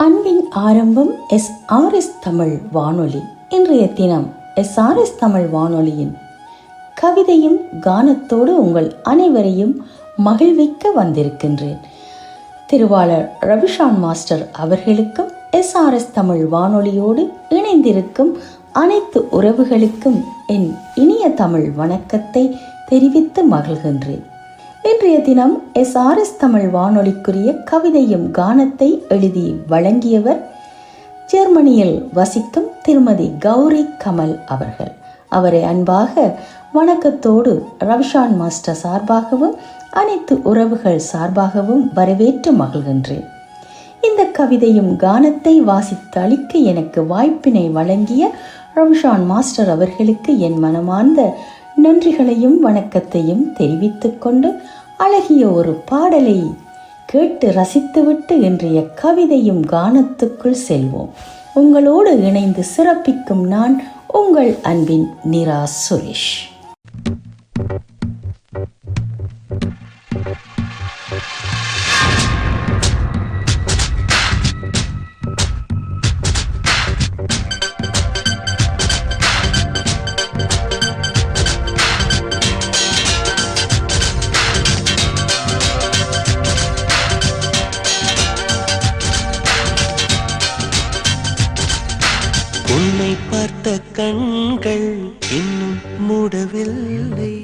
அன்பின் ஆரம்பம் SRS தமிழ் வானொலி. இன்றைய தினம் SRS தமிழ் வானொலியின் கவிதையும் கானத்தோடு உங்கள் அனைவரையும் மகிழ்விக்க வந்திருக்கின்றேன். திருவாளர் ரவிஷான் மாஸ்டர் அவர்களுக்கும் SRS தமிழ் வானொலியோடு இணைந்திருக்கும் அனைத்து உறவுகளுக்கும் என் இனிய தமிழ் வணக்கத்தை தெரிவித்து மகிழ்கின்றேன். இன்றைய தினம் SRS தமிழ் வானொலிக்குரிய கவிதையும் கானத்தை எழுதி வழங்கியவர் ஜெர்மனியில் வசிக்கும் திருமதி கௌரி கமல் அவர்கள். அவரை அன்பாக வணக்கத்தோடு ரவிஷான் மாஸ்டர் சார்பாகவும் அனைத்து உறவுகள் சார்பாகவும் வரவேற்று மகிழ்கின்றேன். இந்த கவிதையும் கானத்தை வாசித்து அளிக்க எனக்கு வாய்ப்பினை வழங்கிய ரவிஷான் மாஸ்டர் அவர்களுக்கு என் மனமார்ந்த நன்றிகளையும் வணக்கத்தையும் தெரிவித்துக் கொண்டு அழகிய ஒரு பாடலை கேட்டு ரசித்துவிட்டு இன்றைய கவிதையும் கானத்துக்குள் செல்வோம். உங்களோடு இணைந்து சிறப்பிக்கும் நான் உங்கள் அன்பின் நிரா சுரேஷ். உன்னை பார்த்த கண்கள் இன்னும் மூடவில்லை,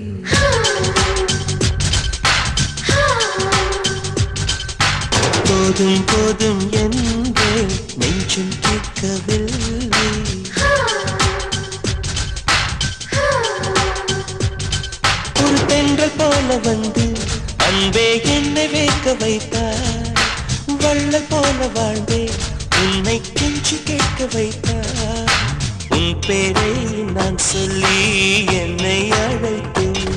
போதும் போதும் என்றே நெஞ்சும் கேட்கவில்லை. ஒரு தென்றல் போல வந்து அன்பே என்னை வேக்க வைத்தார், வள்ளல் போல வாழ்ந்தே உன்னை கெஞ்சி கேட்க வைத்தார். உன் பேரை நான் சொல்லி என்னை அழைத்தேன்,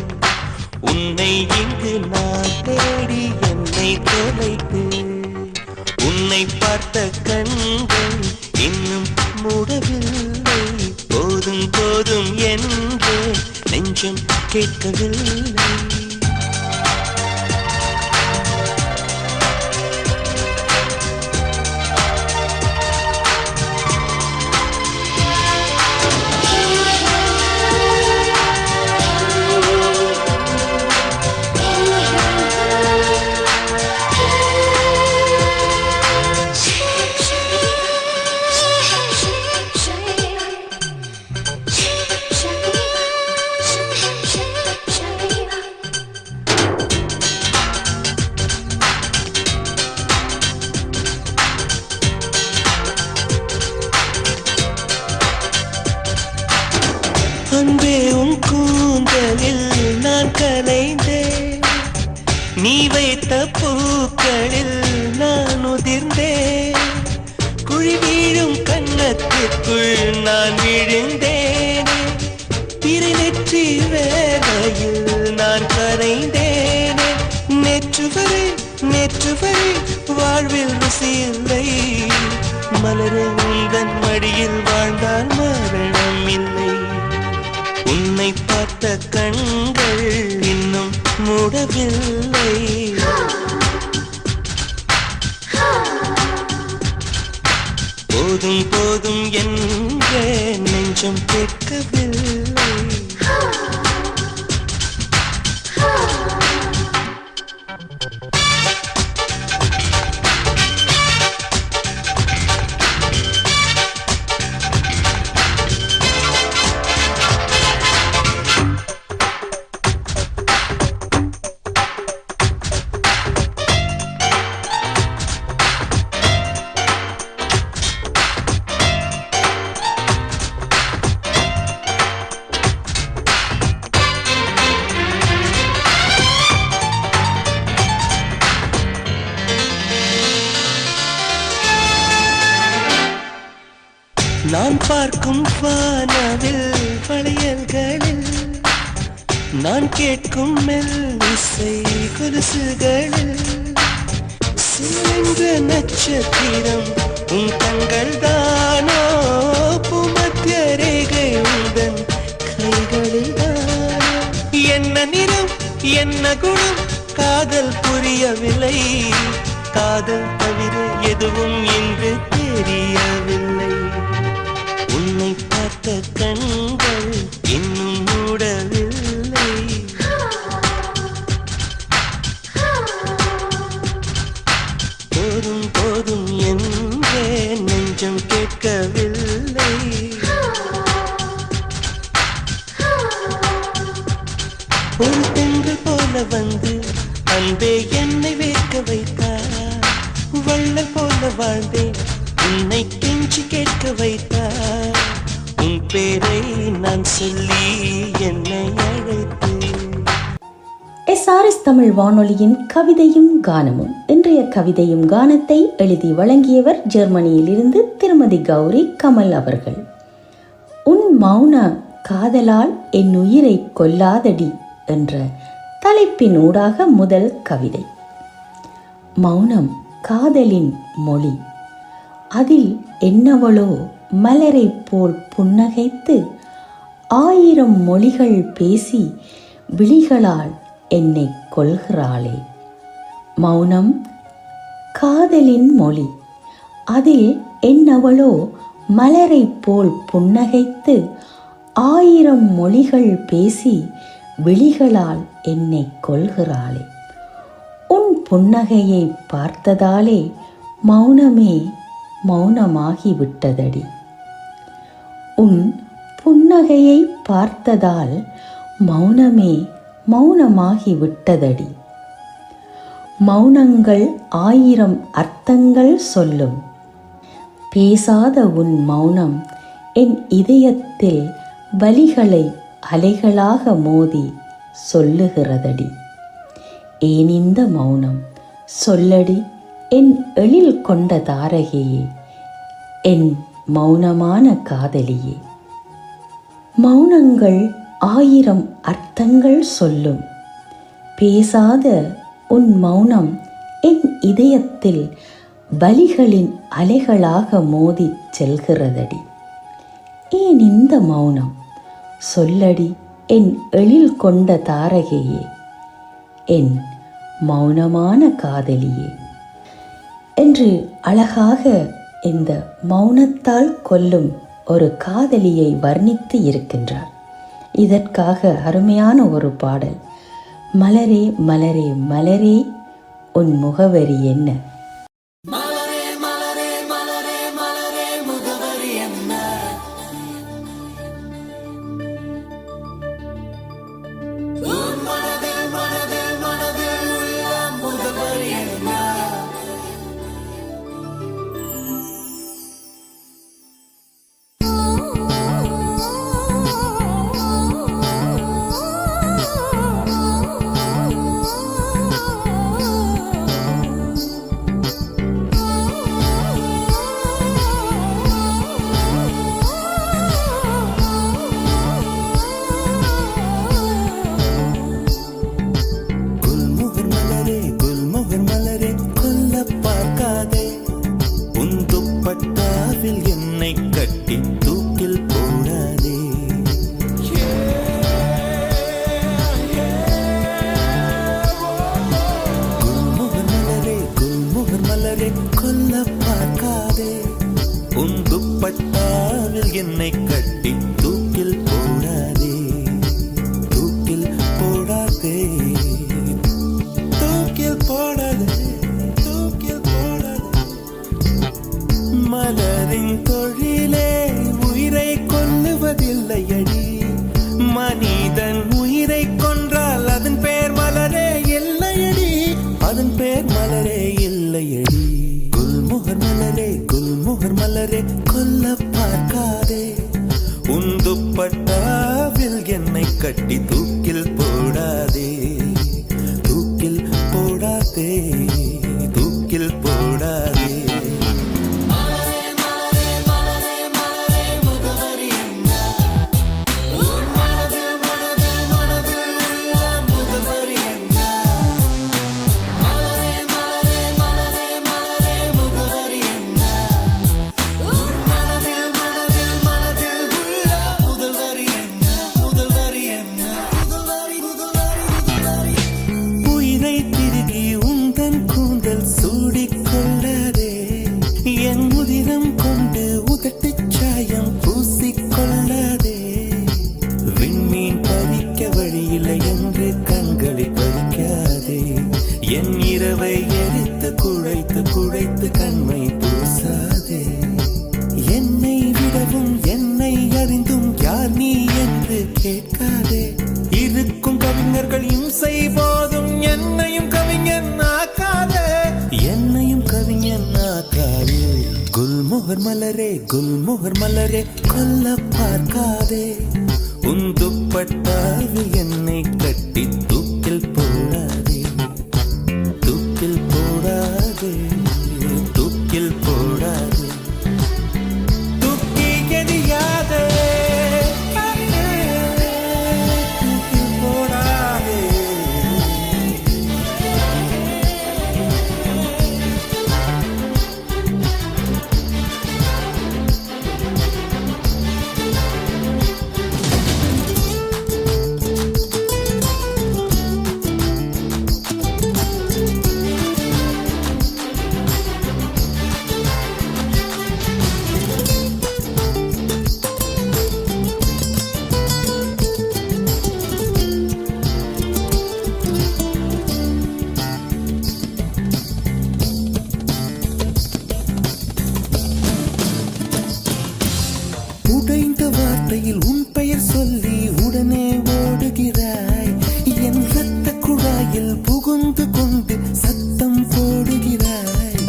உன்னை இங்கு நான் தேடி என்னை தொலைத்தேன். உன்னை பார்த்த கண்கள் இன்னும் மூடவில்லை, போதும் போதும் என்று நெஞ்சம் கேட்கவில்லை. அன்பே உன் கூந்தலில் நான் கலைந்தேன், நீ வைத்த பூக்களில் நான் உதிர்ந்தேன். குழி வீழும் கன்னத்திற்குள் நான் விழுந்தேன், திரை நெற்றி வேலையில் நான் கரைந்தேன். நேற்று வரை வாழ்வில் ருசியில்லை, மலரை உந்தன் மடியில் வாழ்ந்தால் மரணம் இல்லை. உன்னை பார்த்த கண்கள் இன்னும் மூடவில்லை, போதும் போதும் என்ற நெஞ்சம் கேட்கவில்லை. நான் பார்க்கும் வானவில் வளையல்களில், நான் கேட்கும் மெல்லிசை கொலுசுகளில், சிலென்ற நட்சத்திரம் உன் கண்கள் தானோ, பூமத்திய ரேகை உந்தன் கைகளில் தானோ. என்ன நிறம் என்ன குணம் காதல் புரியவில்லை, காதல் தவிர எதுவும் இங்கு சொல்லி என்னை அழைத்து. SRS தமிழ் வானொலியின் கவிதையும் கானமும். இன்றைய கவிதையும் கானத்தை எழுதி வழங்கியவர் ஜெர்மனியில் இருந்து திருமதி கௌரி கமல் அவர்கள். உன் மௌன காதலால் என் உயிரை கொல்லாதடி என்ற தலைப்பின் ஊடாக முதல் கவிதை. மௌனம் காதலின் மொழி, அதில் என்னவளோ மலரை போல் புன்னகைத்து 1000 மொழிகள் பேசி விழிகளால் என்னை கொள்கிறாளே. மௌனம் காதலின் மொழி, அதில் என்னவளோ மலரை போல் புன்னகைத்து 1000 மொழிகள் பேசி விழிகளால் என்னை கொள்கிறாளே. உன் புன்னகையை பார்த்ததாலே மௌனமே மௌனமாகி விட்டதடி. உன் புன்னகையை பார்த்ததால் மௌனமே மௌனமாகி விட்டதடி. மௌனங்கள் 1000 அர்த்தங்கள் சொல்லும், பேசாத உன் மௌனம் என் இதயத்தில் வலிகளை அலைகளாக மோதி சொல்லுகிறதடி. ஏன் இந்த மௌனம் சொல்லடி என் எழில் கொண்ட தாரகையே, என் மௌனமான காதலியே. மௌனங்கள் 1000 அர்த்தங்கள் சொல்லும், பேசாத உன் மௌனம் என் இதயத்தில் வலிகளின் அலைகளாக மோதி செல்கிறதடி. ஏன் இந்த மௌனம் சொல்லடி என் எழில் கொண்ட தாரகையே, என் மௌனமான காதலியே என்று அழகாக இந்த மௌனத்தால் கொல்லும் ஒரு காதலியை வர்ணித்து இருக்கின்றார். இதற்காக அருமையான ஒரு பாடல். மலரே மலரே மலரே உன் முகவரி என்ன? மலரே மலரே மலரே மலரே முகவரி என்ன? உன் மனதில் மனதில் மனதில் உள்ள முகவரி என்ன? என்னை கட்டி தூக்கில் போடாதே. குல்முகர் மலரே குல்முகர் மலரே கொல்ல பார்க்காதே. உன் துப்பட்டாவில் என்னை கட்டி தூக்கில் போடாதே. தூக்கில் போடாதே, தூக்கில் போடாதே, தூக்கில் போடாதே. மலரின் தொழிலே உயிரை கொல்லுவதில்லையடி. மனிதன் உயிரை கொன்றால் அதன் பேர் மலரே இல்லையடி. அதன் பேர் மலரே இல்லையடி. குல்முகர் மலரே குல்முகர் மலரே கொல்ல பார்க்காதே. உன் துப்பட்டாவில் என்னை கட்டி தூக்கில் போடாதே. தூக்கில் போடாதே, தூக்கில் போடாதே. என் இரவை எரித்து குழைத்து குழைத்து கண்மை பூசாதே. என்னை விடவும் என்னை அறிந்தும் யார் நீ என்று கேட்காதே. இருக்கும் கவிஞர்கள் இம்சை போதும் என்னையும் கவிஞன் ஆக்காதே. என்னையும் கவிஞன் ஆக்காதே. குல்முகர் மலரே குல்முகர் மலரே கொல்ல பார்க்காதே. உன் துப்பட்டாவில் என்னை கட்டி தூக்கில் போடாதே, தூக்கில் போடாதே, தூக்கில் போடாதே, தூக்கி எறியாதே, தூக்கில் போடாதே. உடைந்த வார்த்தையில் உன் பெயர் சொல்லி உடனே ஓடுகிறாய், என் ரத்த குழாயில் புகுந்து கொண்டு சத்தம் போடுகிறாய்,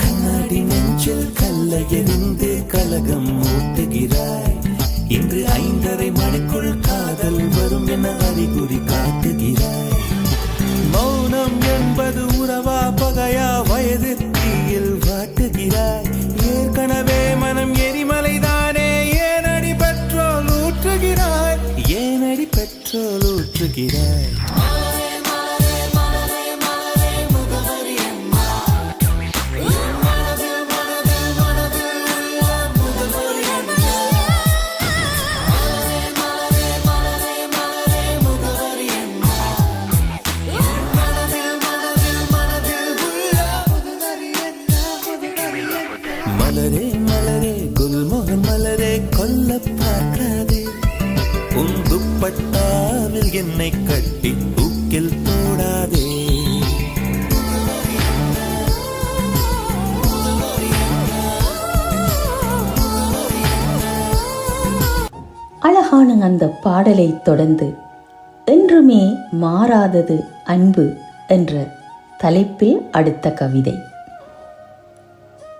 கண்ணாடி நெஞ்சில் கல்லை எறிந்து கலகம் மூட்டுகிறாய், இன்று 5:30 மணிக்குள் காதல் வரும் என அறிகுறி காட்டுகிறாய். மௌனம் என்பது உறவா பகையா வயது தீயில் வாட்டுகிறாய், ஏற்கனவே மனம் எரிமலைதானே, ஏனடி பெட்ரோல் ஊற்றுகிறாய், ஏனடி பெட்ரோல் ஊற்றுகிறாய். மலரே மலரே குல்மோகன் மலரே கொல்ல பார்க்காதே, உன் துப்பட்டாவில் என்னை கட்டி தூக்கில் போடாதே. அழகான அந்த பாடலை தொடர்ந்து என்றுமே மாறாதது அன்பு என்ற தலைப்பில் அடுத்த கவிதை.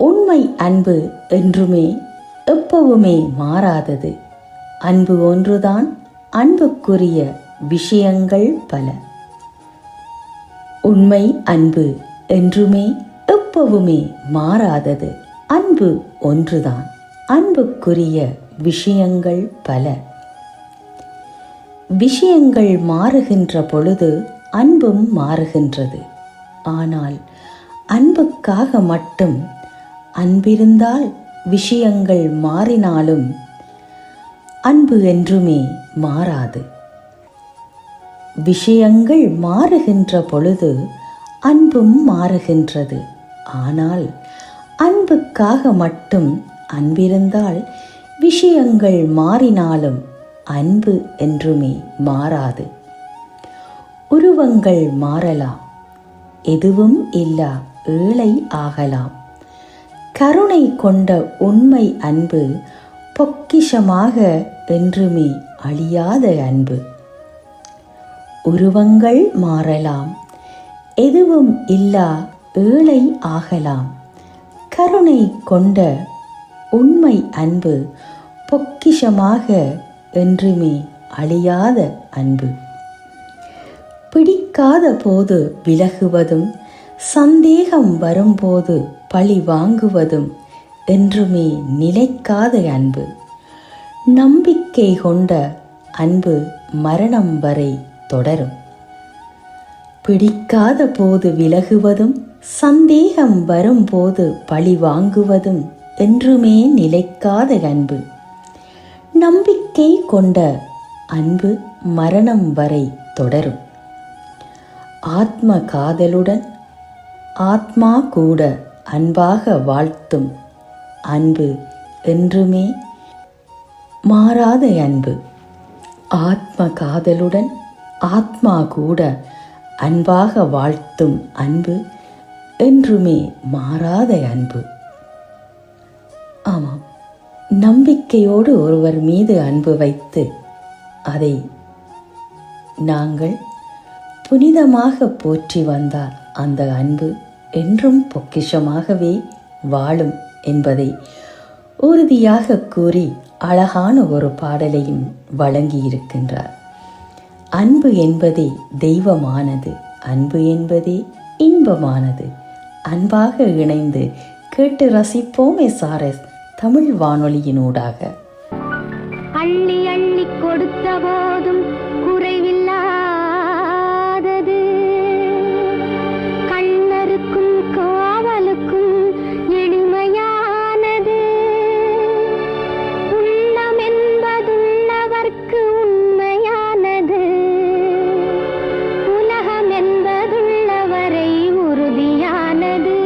உண்மை அன்பு என்றுமே எப்பவுமே மாறாதது, அன்பு ஒன்றுதான், அன்புக்குரிய விஷயங்கள் பல. உண்மை அன்பு என்றுமே எப்பவுமே மாறாதது, அன்பு ஒன்றுதான், அன்புக்குரிய விஷயங்கள் பல. விஷயங்கள் மாறுகின்ற பொழுது அன்பும் மாறுகின்றது. ஆனால் அன்புக்காக மட்டும் அன்பிருந்தால் விஷயங்கள் மாறினாலும் அன்பு என்றுமே மாறாது. விஷயங்கள் மாறுகின்ற பொழுது அன்பும் மாறுகின்றது. ஆனால் அன்புக்காக மட்டும் அன்பிருந்தால் விஷயங்கள் மாறினாலும் அன்பு என்றுமே மாறாது. உருவங்கள் மாறலாம், எதுவும் இல்லா ஏழை ஆகலாம். கருணை கொண்ட உண்மை அன்பு பொக்கிஷமாக என்றுமே அழியாத அன்பு. உருவங்கள் மாறலாம், எதுவும் இல்லா ஏழை ஆகலாம். கருணை கொண்ட உண்மை அன்பு பொக்கிஷமாக என்றுமே அழியாத அன்பு. பிடிக்காத போது விலகுவதும், சந்தேகம் வரும்போது பழி வாங்குவதும் என்றுமே நிலைக்காத அன்பு. நம்பிக்கை கொண்ட அன்பு மரணம் வரை தொடரும். பிடிக்காத போது விலகுவதும், சந்தேகம் வரும்போது பழி வாங்குவதும் என்றுமே நிலைக்காத அன்பு. நம்பிக்கை கொண்ட அன்பு மரணம் வரை தொடரும். ஆத்ம காதலுடன் ஆத்மா கூட அன்பாக வாழ்த்தும் அன்பு என்றுமே மாறாத அன்பு. ஆத்ம காதலுடன் ஆத்மா கூட அன்பாக வாழ்த்தும் அன்பு என்றுமே மாறாத அன்பு. ஆமாம், நம்பிக்கையோடு ஒருவர் மீது அன்பு வைத்து அதை நாங்கள் புனிதமாக போற்றி வந்தால் அந்த அன்பு என்றும் பொக்கிஷமாகவே வாழும் என்பதை உறுதியாக கூறி அழகான ஒரு பாடலையும் வழங்கியிருக்கின்றார். அன்பு என்பதே தெய்வமானது, அன்பு என்பதே இன்பமானது. அன்பாக இணைந்து கேட்டு ரசிப்போம் SRS தமிழ் வானொலியினூடாக. அள்ளி அள்ளி கொடுத்த போதும் குறைவில்லாதது, கண்ணருக்கும் காவலுக்கும் எளிமையானது. உள்ளம் என்பதுள்ளவர்க்கு உண்மையானது, உலகம் என்பதுள்ளவரை உறுதியானது.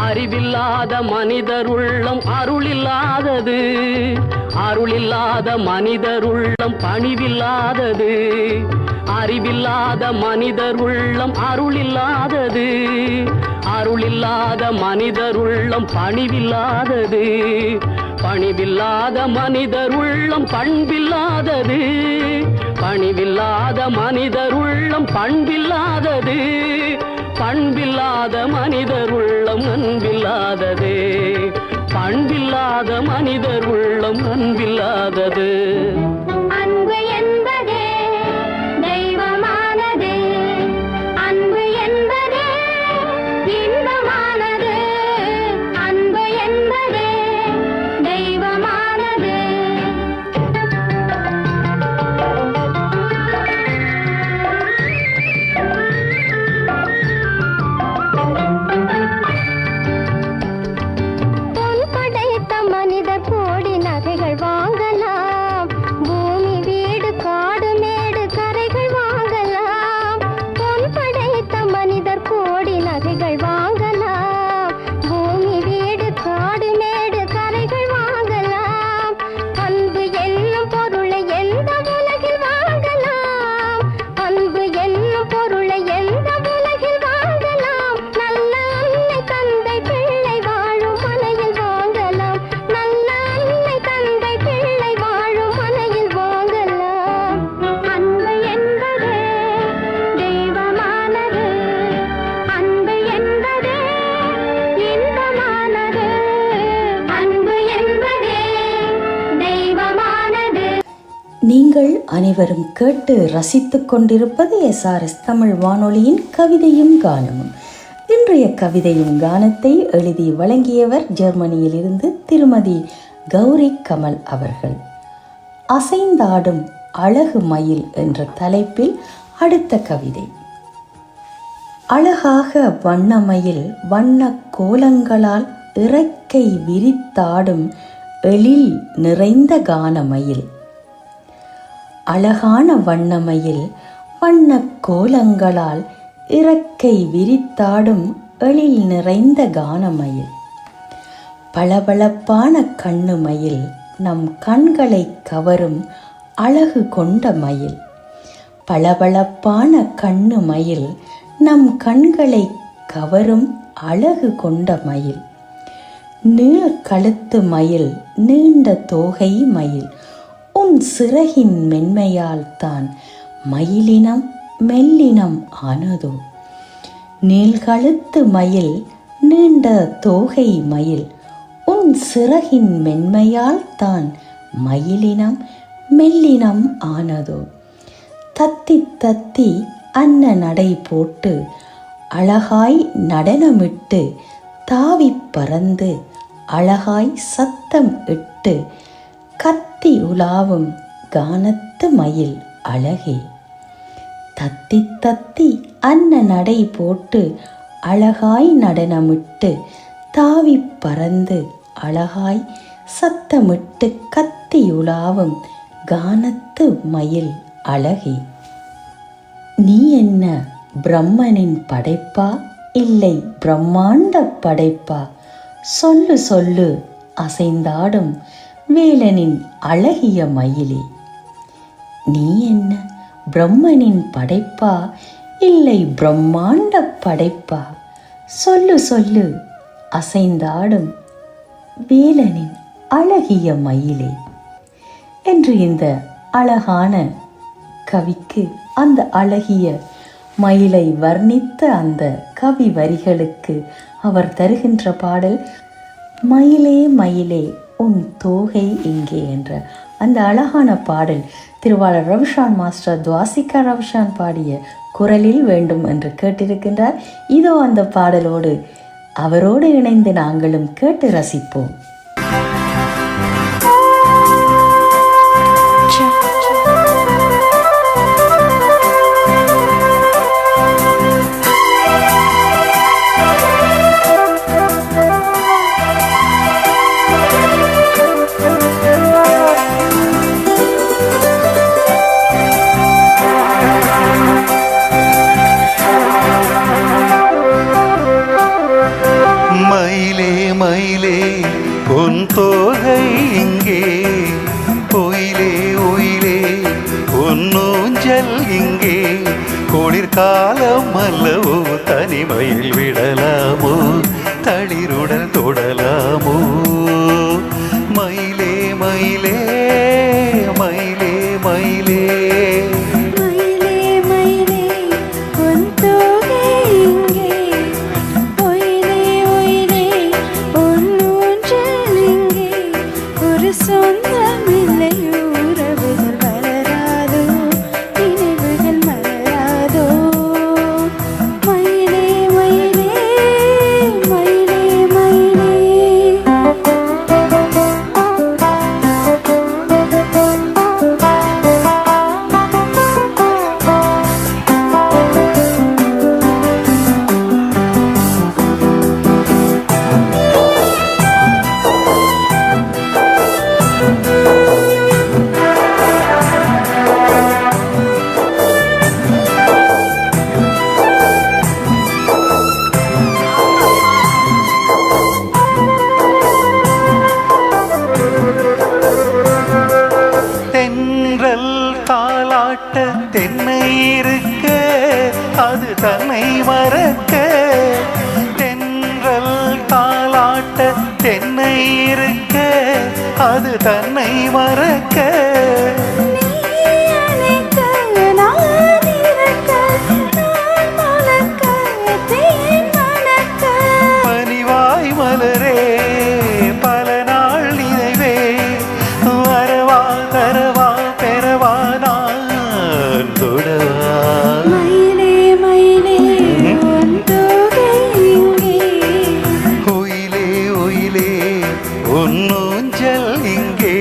அறிவில்லாத மனிதர் உள்ளம் அருளில்லாதது, அருளில்லாத மனிதர் உள்ளம் பணிவில்லாதது. அறிவில்லாத மனிதர் உள்ளம் அருளில்லாதது, அருளில்லாத மனிதர் உள்ளம் பணிவில்லாதது. பணிவில்லாத மனிதர் உள்ளம் பண்பில்லாதது, பணிவில்லாத மனிதர் உள்ளம் பண்பில்லாதது. பண்பில்லாத மனிதர் உள்ளம் அன்பில்லாததே, பண்பில்லாத மனிதர் உள்ளம் அன்பில்லாதது. அன்பு என்பதே தெய்வமானது, அன்பு என்பதே இன்பமானது, அன்பு என்பதே தெய்வமானது. பொன் படைத்த மனிதர் கோடி நகைகள் வாங்கலாம், பூமி வீடு காடு மேடு கரைகள் வாங்கலாம். பொன் படைத்த மனிதர் கோடி நகைகள் வாங்கலாம், பூமி வீடு காடு மேடு கரைகள் வாங்கலாம். அன்பு என்னும் பொருளை எந்த உலகில் வாங்கலாம், அன்பு என்னும் பொருளை எந்த உலகில் வாங்கலாம். நல்ல அன்னை தந்தை பிள்ளை வாழும் மனையில் வாங்கலாம், நல்ல அன்னை தந்தை பிள்ளை வாழும் மனையில் வாங்கலாம். அன்பு என்பதே தெய்வமானது, அன்பு என்பதே இன்பமானது, அன்பு என்பதே தெய்வமானது. நீங்கள் அனைவரும் கேட்டு ரசித்துக் கொண்டிருப்பது SRS தமிழ் வானொலியின் கவிதையும் கானமும். இன்றைய கவிதையும் கானத்தை எழுதி வழங்கியவர் ஜெர்மனியிலிருந்து திருமதி கௌரி கமல் அவர்கள். அசைந்தாடும் அழகு மயில் என்ற தலைப்பில் அடுத்த கவிதை. அழகாக வண்ணமயில் வண்ண கோலங்களால் இறக்கை விரித்தாடும் எழில் நிறைந்த கானமயில். அழகான வண்ணமயில் வண்ண கோலங்களால் இறக்கை விரித்தாடும் எழில் நிறைந்த கானமயில். பளபளப்பான கண்ணுமயில் நம் கண்களை கவரும் அழகு கொண்ட மயில். பளபளப்பான கண்ணுமயில் நம் கண்களை கவரும் அழகு கொண்ட மயில். நீள் கழுத்து மயில், நீண்ட தோகை மயில், உன் சிறகின் மென்மையால் தான் மயிலினம் மெல்லினம் ஆனதோ. நீள்கழுத்து மயில், நீண்ட தோகை மயில், உன் சிறகின் மென்மையால் தான் மயிலினம் மெல்லினம் ஆனதோ. தத்தி தத்தி அன்ன நடை போட்டு அழகாய் நடனமிட்டு தாவி பறந்து அழகாய் சத்தம் இட்டு கத்தி உலாவும் கானத்து மயில் அழகே. தத்தி தத்தி அன்ன நடை போட்டு அழகாய் நடனமிட்டு தாவி பறந்து அழகாய் சத்தமிட்டு கத்தி உலாவும் கானத்து மயில் அழகே. நீ என்ன பிரம்மனின் படைப்பா இல்லை பிரம்மாண்ட படைப்பா? சொல்லு சொல்லு அசைந்தாடும் வேலனின் அழகிய மயிலே. நீ என்ன பிரம்மனின் படைப்பா இல்லை பிரம்மாண்ட படைப்பா? சொல்லு சொல்லு அசைந்தாடும் வேலனின் அழகிய மயிலே என்று இந்த அழகான கவிக்கு அந்த அழகிய மயிலை வர்ணித்த அந்த கவி வரிகளுக்கு அவர் தருகின்ற பாடல் மயிலே மயிலே உன் தோகை இங்கே என்ற அந்த அழகான பாடல் திருவாளர் ரவிஷான் மாஸ்டர் துவாசிகா ரவிஷான் பாடிய குரலில் வேண்டும் என்று கேட்டிருக்கின்றார். இதோ அந்த பாடலோடு அவரோடு இணைந்து நாங்களும் கேட்டு ரசிப்போம். காலம் அல்லவோ தனிமையில் விடலாமோ தளிருடன் தொடலாமோ. மயிலே மயிலே மயிலே மயிலே தென்னை இருக்க அது தன்னை மறக்க. தென்றல் தாலாட்ட தென்னை இருக்க அது தன்னை மறக்க. பனிவாய் மலரே பல நாள் நினைவே வரவா தரவா பெறவா நான் தொடவா. மயிலே மயிலே உன் தோகை இங்கே. ஒயிலே ஒயிலே உன் ஊஞ்சல் இங்கே.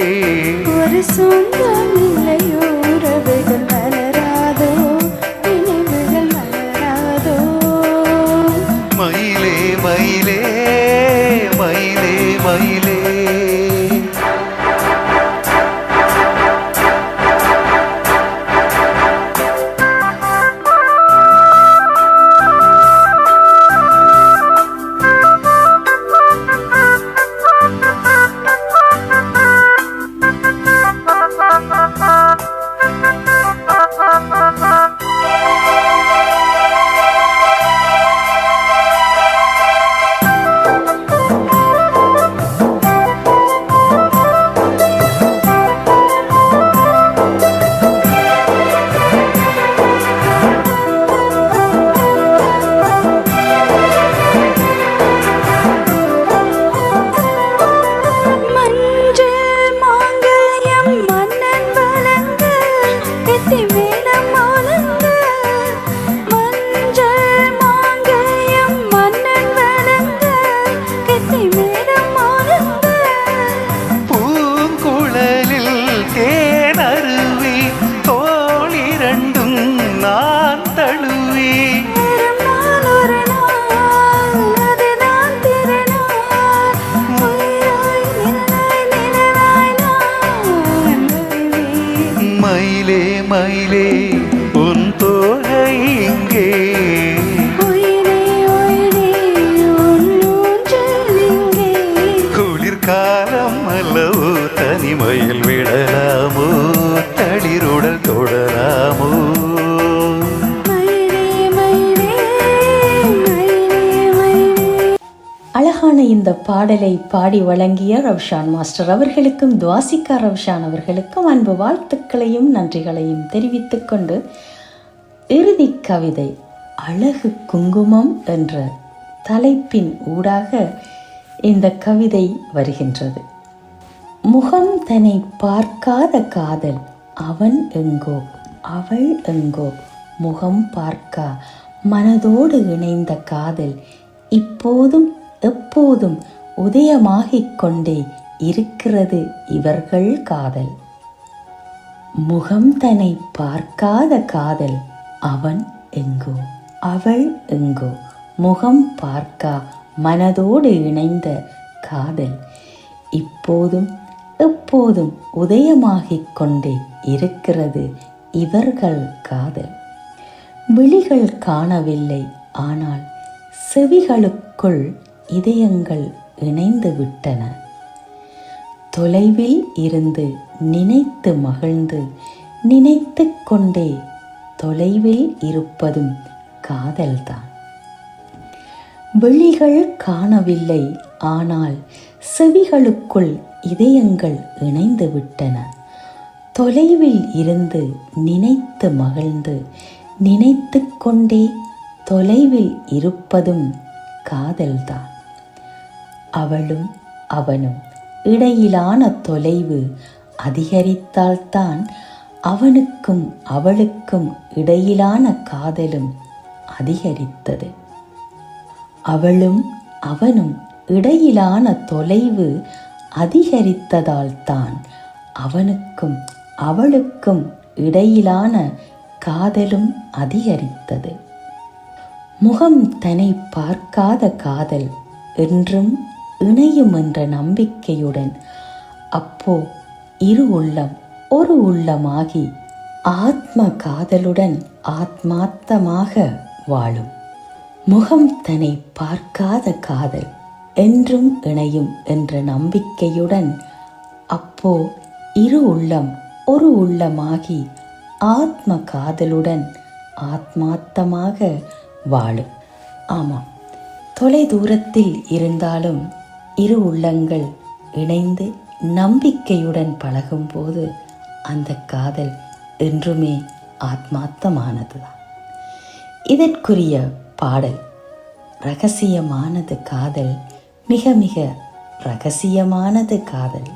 ஒரு அழகான இந்த பாடலை பாடி வழங்கிய ரவ்ஷான் மாஸ்டர் அவர்களுக்கும் துவாசிகா ரவ்ஷான் அவர்களுக்கும் அன்பு வாழ்த்துக்களையும் நன்றிகளையும் தெரிவித்துக் கொண்டு இறுதி கவிதை அழகு குங்குமம் என்ற தலைப்பின் ஊடாக இந்த கவிதை வருகின்றது. முகம் தன்னை பார்க்காத காதல் அவன் எங்கோ அவள் எங்கோ, முகம் பார்க்கா மனதோடு இணைந்த காதல் இப்போதும் எப்போதும் உதயமாகிக் கொண்டே இருக்கிறது இவர்கள் காதல். முகம் தன்னை பார்க்காத காதல் அவன் எங்கோ அவள் எங்கோ, முகம் பார்க்கா மனதோடு இணைந்த காதல் இப்போதும் எப்போதும் உதயமாகிக் கொண்டே இருக்கிறது இவர்கள் காதல். விழிகள் காணவில்லை, ஆனால் செவிகளுக்குள் இதயங்கள் இணைந்து விட்டன. தொலைவில் இருந்து நினைத்து மகிழ்ந்து நினைத்து கொண்டே தொலைவில் இருப்பதும் காதல்தான். விழிகள் காணவில்லை, ஆனால் செவிகளுக்குள் இதயங்கள் இணைந்து விட்டன. தொலைவில் இருந்து நினைத்து மகிழ்ந்து நினைத்து கொண்டே தொலைவில் இருப்பதும் காதல்தான். அவளும் அவனும் இடையிலான தொலைவு அதிகரித்தால்தான் அவனுக்கும் அவளுக்கும் இடையிலான காதலும் அதிகரித்தது. அவளும் அவனும் இடையிலான தொலைவு அதிகரித்ததால்தான் அவனுக்கும் அவளுக்கும் இடையிலான காதலும் அதிகரித்தது. முகம் தன்னை பார்க்காத காதல் என்றும் இணையும் என்ற நம்பிக்கையுடன் அப்போ இரு உள்ளம் ஒரு உள்ளமாகி ஆத்ம காதலுடன் ஆத்மார்த்தமாக வாழும். முகம் தன்னை பார்க்காத காதல் என்றும் இணையும் என்ற நம்பிக்கையுடன் அப்போ இரு உள்ளம் ஒரு உள்ளமாகி ஆத்ம காதலுடன் ஆத்மார்த்தமாக வாழும். ஆமாம், தொலை தூரத்தில் இருந்தாலும் இரு உள்ளங்கள் இணைந்து நம்பிக்கையுடன் பழகும்போது அந்த காதல் என்றுமே ஆத்மார்த்தமானதுதான். இதற்குரிய பாடல் ரகசியமானது காதல், மிக மிக ரகசியமானது காதல்.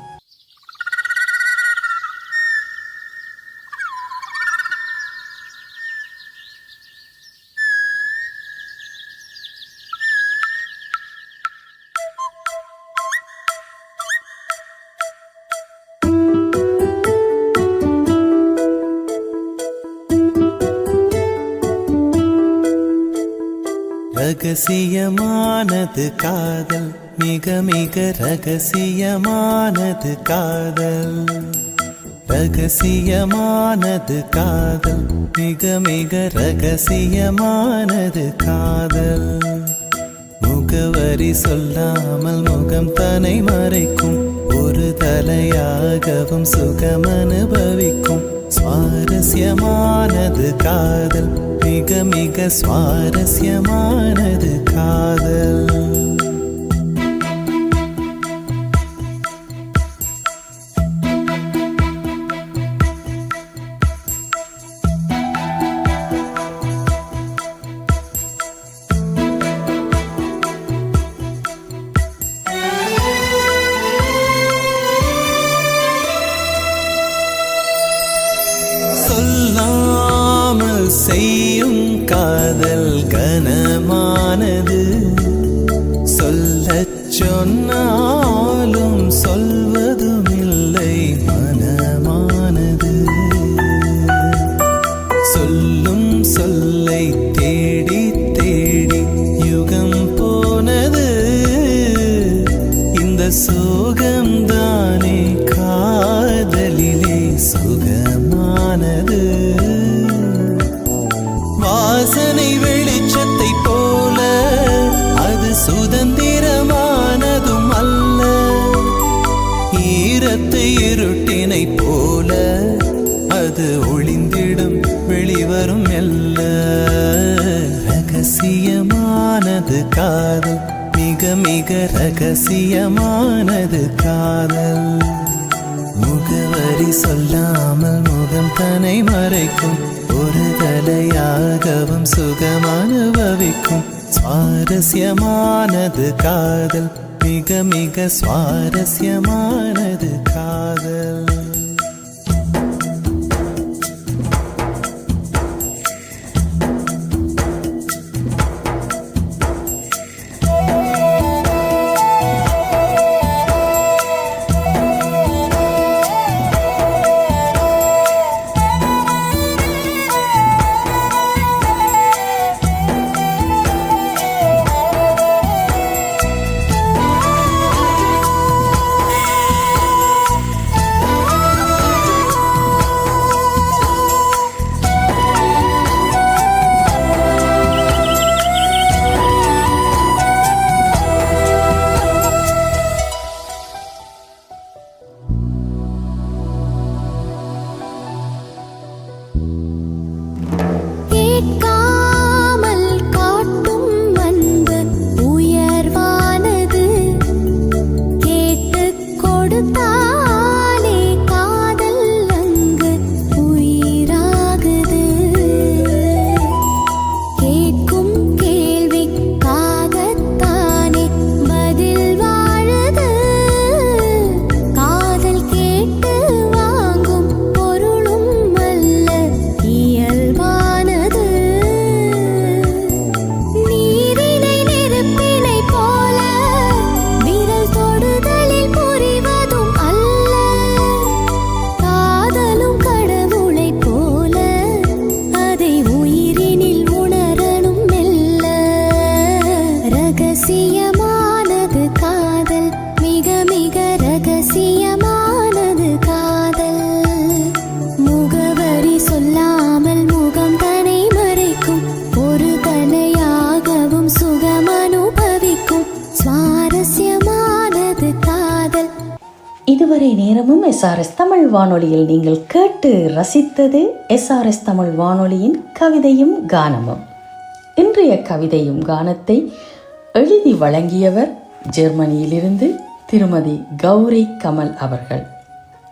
ரகசியமானது காதல், மிக மிக ரகசியமானது காதல். ரகசியமானது காதல், மிக மிக ரகசியமானது காதல். முகவரி சொல்லாமல் முகம் தன்னை மறைக்கும், ஒரு தலையாகவும் சுகம் அனுபவிக்கும். சுவாரஸ்யமானது காதல், மிக மிக சுவாரஸ்யமானது காதல். சொல்லாமல் செய்யும் காதல் கனமானது, சொல்லச் சொன்னாலும் சொல்வதுமில்லை மனமானது. சொல்லும் சொல்லை தேடி தேடி யுகம் போனது, இந்த சோகம்தானே காதலிலே சுகமானது. வாசனை வெளிச்சத்தை போல அது சுதந்திரமானதும் அல்ல, ஈரத்தை இருட்டினை போல அது ஒளிந்திடும் வெளிவரும் மெல்ல. ரகசியமானது காதல், மிக மிக மிக ரகசியமானது காதல். முகவரி சொல்லாமல் முகம் தன்னை மறைக்கும், ஒரு தலையாகவும் சுகம் அனுபவிக்கும். சுவாரஸ்யமானது காதல், மிக மிக சுவாரஸ்யமானது காதல். இதுவரை நேரமும் எஸ்ஆர்எஸ் தமிழ் வானொலியில் நீங்கள் கேட்டு ரசித்தது எஸ்ஆர்எஸ் தமிழ் வானொலியின் கவிதையும் கானமும். இன்றைய கவிதையும் கானத்தை எழுதி வழங்கியவர் ஜெர்மனியிலிருந்து திருமதி கௌரி கமல் அவர்கள்.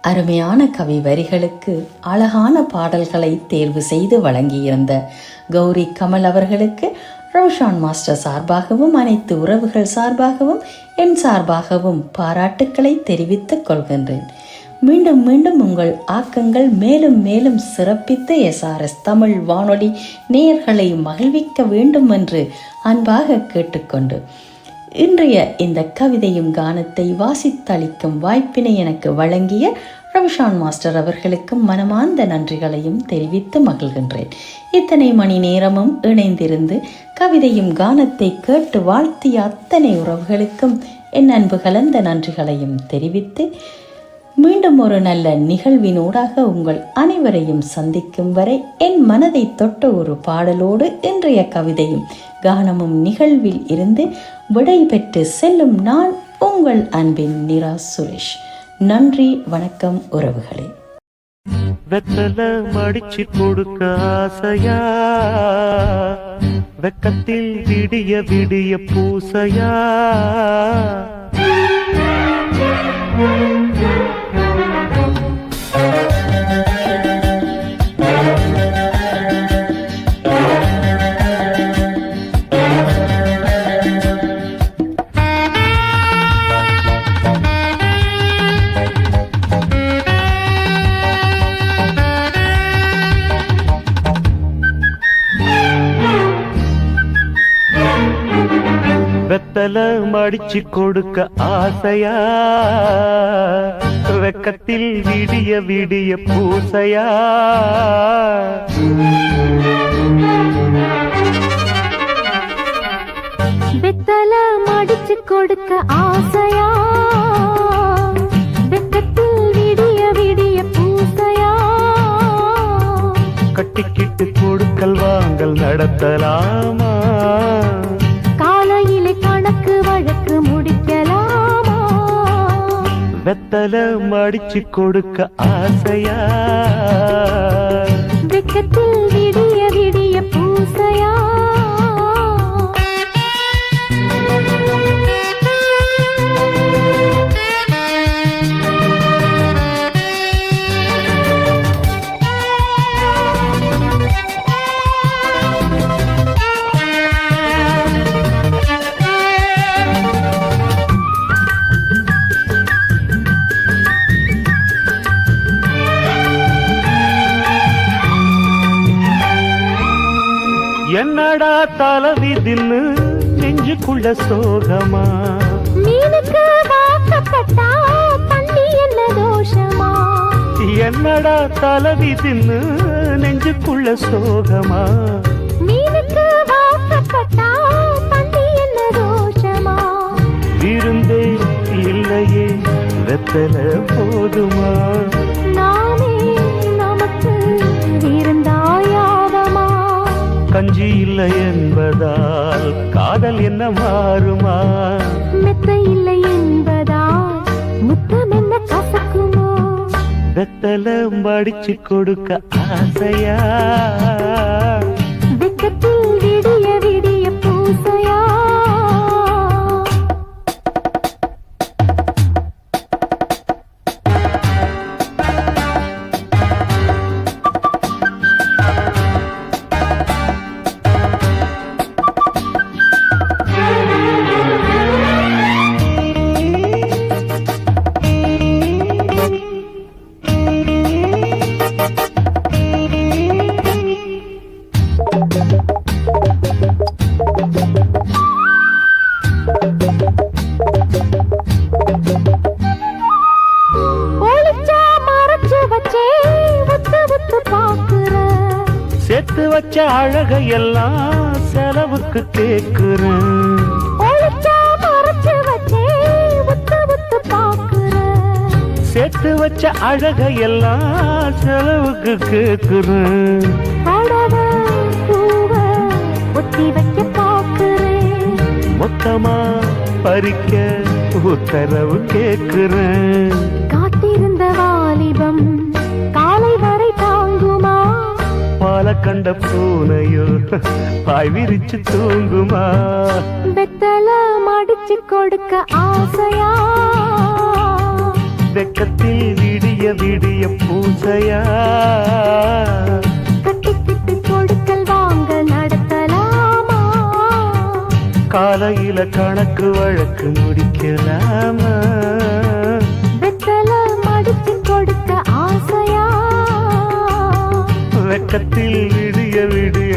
அருமையான கவி வரிகளுக்கு அழகான பாடல்களை தேர்வு செய்து வழங்கியிருந்த கௌரி கமல் அவர்களுக்கு ரோஷான் மாஸ்டர் சார்பாகவும் அனைத்து உறவுகள் சார்பாகவும் என் சார்பாகவும் பாராட்டுக்களை தெரிவித்துக் கொள்கின்றேன். மீண்டும் மீண்டும் உங்கள் ஆக்கங்கள் மேலும் மேலும் சிறப்பித்து எஸ்ஆர்எஸ் தமிழ் வானொலி நேயர்களை மகிழ்விக்க வேண்டும் என்று அன்பாக கேட்டுக்கொண்டு இன்றைய இந்த கவிதையும் கானத்தை வாசித்தளிக்கும் வாய்ப்பினை எனக்கு வழங்கிய ரவிஷான் மாஸ்டர் அவர்களுக்கும் மனமார்ந்த நன்றிகளையும் தெரிவித்து மகிழ்கின்றேன். இத்தனை மணி நேரமும் இணைந்திருந்து கவிதையும் கானத்தை கேட்டு வாழ்த்திய அத்தனை உறவுகளுக்கும் என் அன்பு கலந்த நன்றிகளையும் தெரிவித்து மீண்டும் ஒரு நல்ல நிகழ்வினூடாக உங்கள் அனைவரையும் சந்திக்கும் வரை என் மனதை தொட்ட ஒரு பாடலோடு இன்றைய கவிதையும் கானமும் நிகழ்வில் இருந்து விடை பெற்று செல்லும் நான் உங்கள் அன்பின் நிரா சுரேஷ். நன்றி, வணக்கம் உறவுகளே. வெத்தல மடிச்சு கொடுக்க ஆசையா, வெக்கத்தில் விடிய விடிய பூசையா, வெத்தல மடிச்சு கொடுக்க ஆசையா, வெக்கத்தில் விடிய விடிய பூசையா, வெத்தல மடிச்சு கொடுக்க ஆசையா, வெக்கத்தில் விடிய விடிய பூசையா, கட்டிக்கிட்டு கொடுக்கல் வாங்கல் நடத்தலாமா, காலையிலே கணக்கு வழக்கு முடிக்கலாமா, வெத்தல மடிச்சு கொடுக்க ஆசையா, வெக்கத்தில் விடிய விடிய பூசையா. தலவி தின்னு நெஞ்சுக்குள்ள சோகமா மீனுக்கு வாக்கப்பட்டா தண்ணி என்ன தோஷமா? என்னடா தலவி தின்னு நெஞ்சுக்குள்ள சோகமா மீனுக்கு வாக்கப்பட்டா தண்ணி என்ன தோஷமா? விருந்தே இல்லையே வெத்தல போதுமா நாமே நமக்கு இருந்தாயாவமா? கஞ்சி இல்லை என்பதால் காதல் என்ன மாறுமா மெத்த இல்லை என்பதால் முத்தம் என்ன கசக்குமோ? வெத்தல மடிச்சு கொடுக்க ஆசையா வெக்கத்தில் விடிய விடிய பூசையா? ஒளிச்சா மறைச்சு வச்சே உத்து உத்து பாக்குற. சேர்த்து வச்ச அழகையெல்லாம் செலவுக்கு கேக்குறேன் ஒளிச்சா மறைச்சு வச்சே உத்து உத்து பாக்குற. சேர்த்து வச்ச அழகையெல்லாம் செலவுக்கு கேக்குறேன் அடவ பூவ ஒத்தி வைக்க பாக்குறேன். மொத்தமா பறிக்க உத்தரவு கேக்குறேன் காத்திருந்த வாலிபம் காலை வரை தாங்குமா? பால கண்ட பூனையோ பாய் விரிச்சு தூங்குமா வெத்தல மடிச்சு கொடுக்க ஆசையா? வெக்கத்தில் விடிய விடிய பூசையா கட்டிக்கிட்டு கொடுக்கல் வாங்க நடத்தலாமா? காலையில கணக்கு வழக்கு முடிக்கலாமா வெத்தல மடிச்சு கொடுக்க ஆசையா? வெக்கத்தில் விடிய விடிய